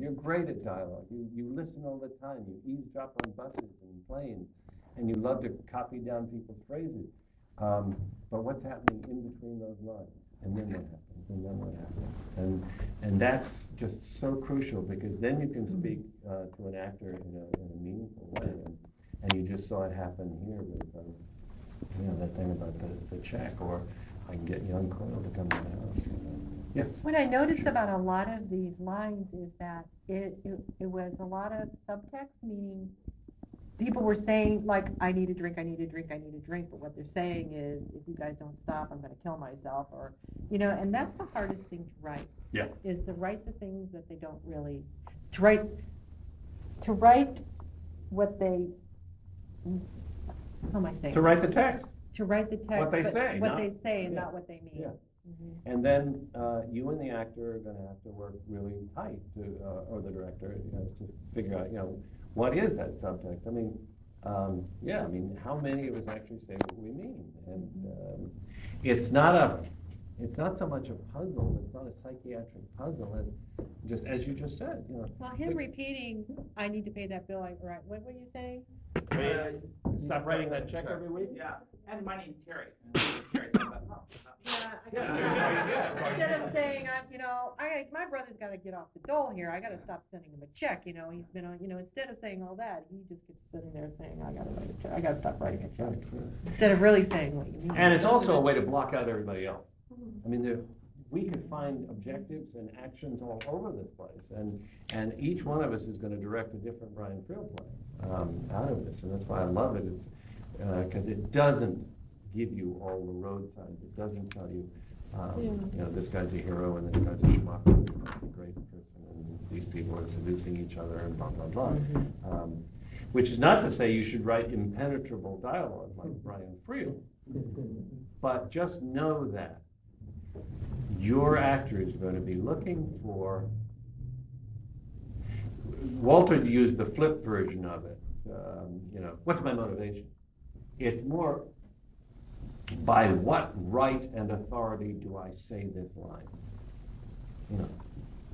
You're great at dialogue. You listen all the time. You eavesdrop on buses and planes, and you love to copy down people's phrases. But what's happening in between those lines? And then what happens? And then what happens? And that's just so crucial, because then you can speak to an actor in a meaningful way. And you just saw it happen here with that thing about the check, or I can get young Coyle to come to the house. Yes. What I noticed about a lot of these lines is that it was a lot of subtext, meaning people were saying, like, I need a drink, I need a drink, I need a drink, but what they're saying is, if you guys don't stop, I'm going to kill myself, or, and that's the hardest thing to write. Yeah. Is to write the things that they don't really, to write what they, how am I saying? To write the text. To write the text. What they say. What they say and not what they mean. Yeah. And then you and the actor are going to have to work really tight or the director to figure out, what is that subtext? I mean, how many of us actually say what we mean? And it's not so much a puzzle. It's not a psychiatric puzzle as just as you just said. Well, him repeating, "I need to pay that bill." Right? What were you saying? Stop writing that check every week. Yeah, and my name's Terry. Instead of saying, my brother's got to get off the dole here. I got to stop sending him a check. He's been on. Instead of saying all that, he just gets sitting there saying, I got to write a check. I got to stop writing a check. Instead of really saying what you mean. And it's also a way to block out everybody else. I mean, we could find objectives and actions all over this place, and each one of us is going to direct a different Brian Friel play out of this, and that's why I love it. It's because it doesn't give you all the road signs. It doesn't tell you, this guy's a hero and this guy's a schmuck, and this guy's a great person, and these people are seducing each other, and blah blah blah. Which is not to say you should write impenetrable dialogue like Brian Friel, but just know that your actor is going to be looking for. Walter used the flip version of it. What's my motivation? It's more, by what right and authority do I say this line?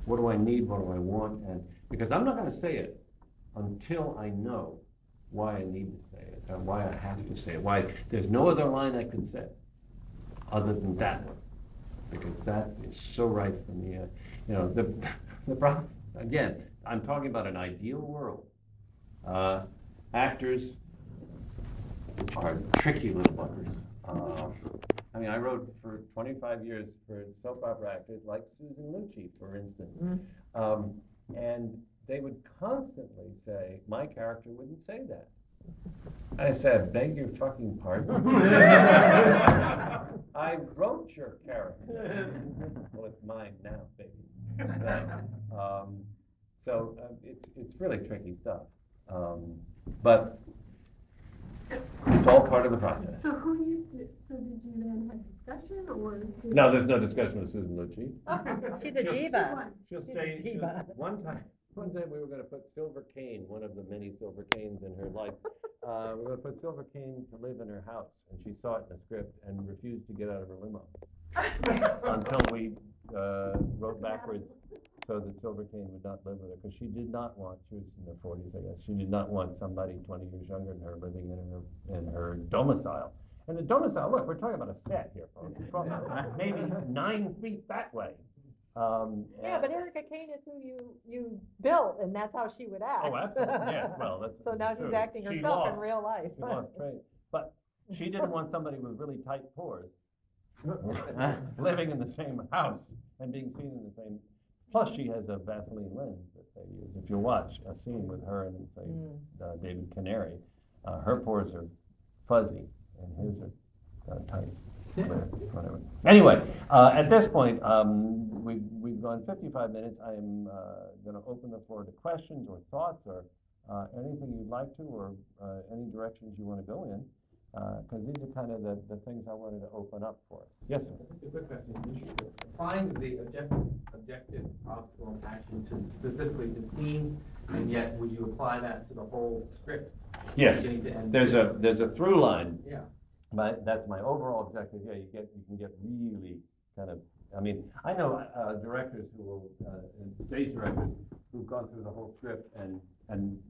What do I need? What do I want? And because I'm not going to say it until I know why I need to say it, and why I have to say it. Why there's no other line I can say other than that one. Because that is so right for me. The problem, again, I'm talking about an ideal world. Actors are tricky little buggers. I wrote for 25 years for soap opera actors like Susan Lucci, for instance. And they would constantly say, my character wouldn't say that. I said, beg your fucking pardon? I wrote your character. Well, it's mine now, baby. So it's really tricky stuff. But it's all part of the process. So did you then have discussion, or? No, there's no discussion with Susan Lucci. She's a diva. She'll She's stay. a diva. One time we were going to put Silver Cane, one of the many Silver Canes in her life. We were going to put Silver Cane to live in her house, and she saw it in the script and refused to get out of her limo until we wrote backwards so that Silver Cane would not live with her, because she did not want. She was in her 40s, I guess. She did not want somebody 20 years younger than her living in her domicile. And the domicile, look, we're talking about a set here, folks. It's probably maybe 9 feet that way. Yeah, but Erica Kane is who you built, and that's how she would act. Oh, absolutely. Yes. Well, that's so now she's acting herself in real life. She lost trade, but she didn't want somebody with really tight pores living in the same house and being seen in the same. Plus, she has a Vaseline lens that they use. If you watch a scene with her and say David Canary, her pores are fuzzy and his are tight. Whatever. Anyway, at this point, we've gone 55 minutes. I am going to open the floor to questions or thoughts or anything you'd like to, or any directions you want to go in, because these are kind of the things I wanted to open up for. Yes, sir. Just a quick question. You should define the objective optimal action to specifically to scenes, and yet would you apply that to the whole script? Yes. Beginning to end? There's a through line. Yeah. That's my overall objective. Yeah, you can get really kind of. I mean, I know directors who will, stage directors who've gone gone through the whole script and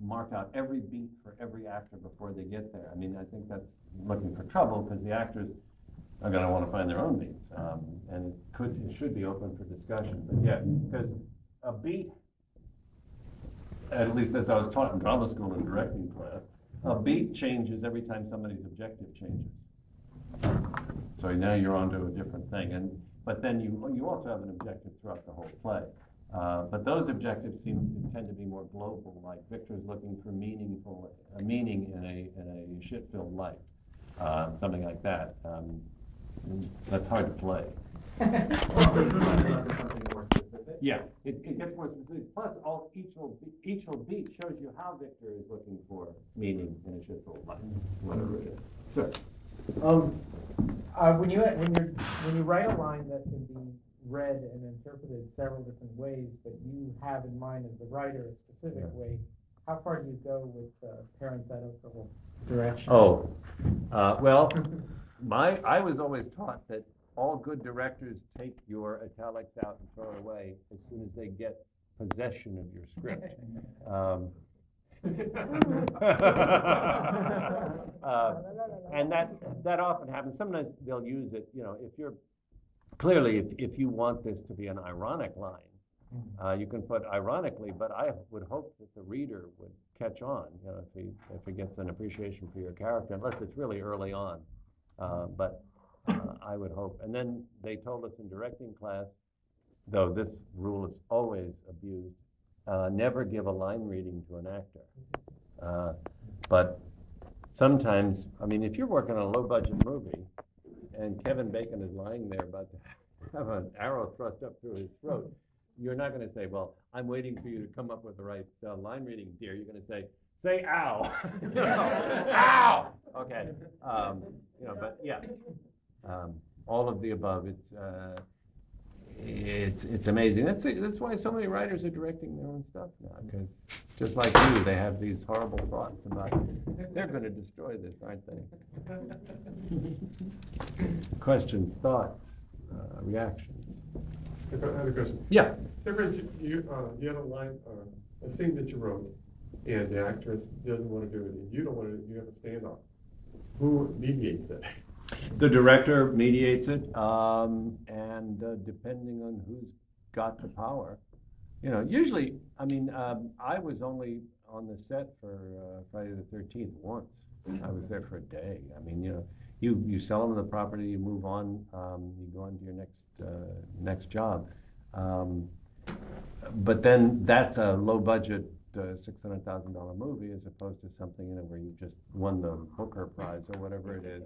marked out every beat for every actor before they get there. I mean, I think that's looking for trouble, because the actors are gonna wanna find their own beats. And it should be open for discussion, but yeah, because a beat, at least as I was taught in drama school and directing class, a beat changes every time somebody's objective changes. So now you're onto a different thing, but then you also have an objective throughout the whole play. But those objectives tend to be more global, like Victor's looking for meaning in a shit-filled life, something like that. That's hard to play. Something more specific? Yeah, it gets more specific. Plus, each little beat shows you how Victor is looking for meaning in a shit-filled life, whatever it is. Sure. When you write a line that can be read and interpreted several different ways, but you have in mind as the writer a specific way, how far do you go with parenthetical direction? Oh, well, I was always taught that all good directors take your italics out and throw it away as soon as they get possession of your script. And that often happens. Sometimes they'll use it, if you want this to be an ironic line, you can put ironically, but I would hope that the reader would catch on, if he gets an appreciation for your character, unless it's really early on. But I would hope. And then they told us in directing class, though this rule is always abused, never give a line reading to an actor. But sometimes, I mean, if you're working on a low-budget movie and Kevin Bacon is lying there about to have an arrow thrust up through his throat, you're not going to say, well, I'm waiting for you to come up with the right line reading, dear. You're going to say ow. Ow! Okay. But yeah, all of the above. It's amazing. That's why so many writers are directing their own stuff now, because just like you, they have these horrible thoughts about they're going to destroy this, aren't they? Questions, thoughts, reactions. I have a question. Yeah. You had a line, a scene that you wrote, and the actress doesn't want to do it, and you don't want to. You have a standoff. Who mediates it? The director mediates it, and depending on who's got the power, usually, I mean, I was only on the set for Friday the 13th once. I was there for a day. I mean, you sell them the property, you move on, you go on to your next job. But then that's a low budget $600,000 movie, as opposed to something where you just won the Booker Prize or whatever it is,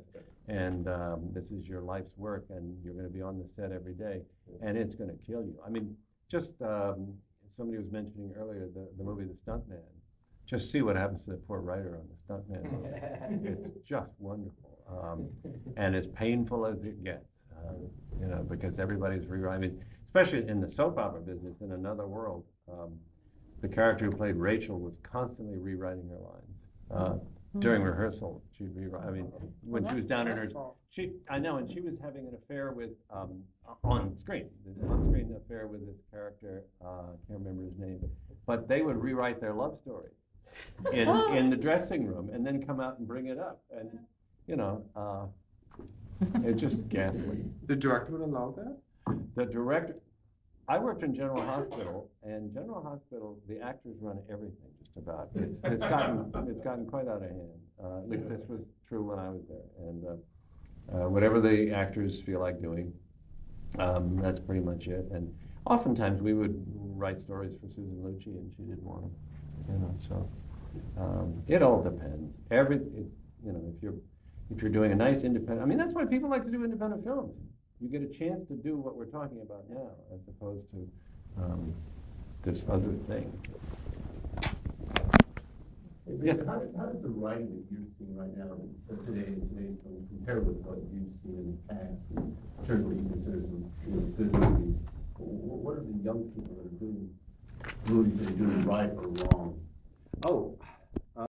and this is your life's work, and you're going to be on the set every day, and it's going to kill you. I mean, just somebody was mentioning earlier the movie The Stuntman. Just see what happens to the poor writer on The Stuntman. It's just wonderful, and as painful as it gets, because everybody's rewriting, especially in the soap opera business in Another World. The character who played Rachel was constantly rewriting her lines. During rehearsal, she'd rewrite. I mean, when she was down in her, I know, and she was having an affair with, on screen affair with this character, I can't remember his name, but they would rewrite their love story in the dressing room and then come out and bring it up. And, it's just ghastly. The director would allow that? The director, I worked in General Hospital, and General Hospital, the actors run everything just about. It's gotten quite out of hand. At least this was true when I was there. And whatever the actors feel like doing, that's pretty much it. And oftentimes we would write stories for Susan Lucci, and she didn't want them. So it all depends. If you're doing a nice independent, I mean, that's why people like to do independent films. You get a chance to do what we're talking about now, as opposed to this other thing. Yes. How does the writing that you're seeing right now, today in today's film, compare with what you've seen in the past, in terms of what you consider some good movies? What are the young people that are doing movies that are doing right or wrong? Oh,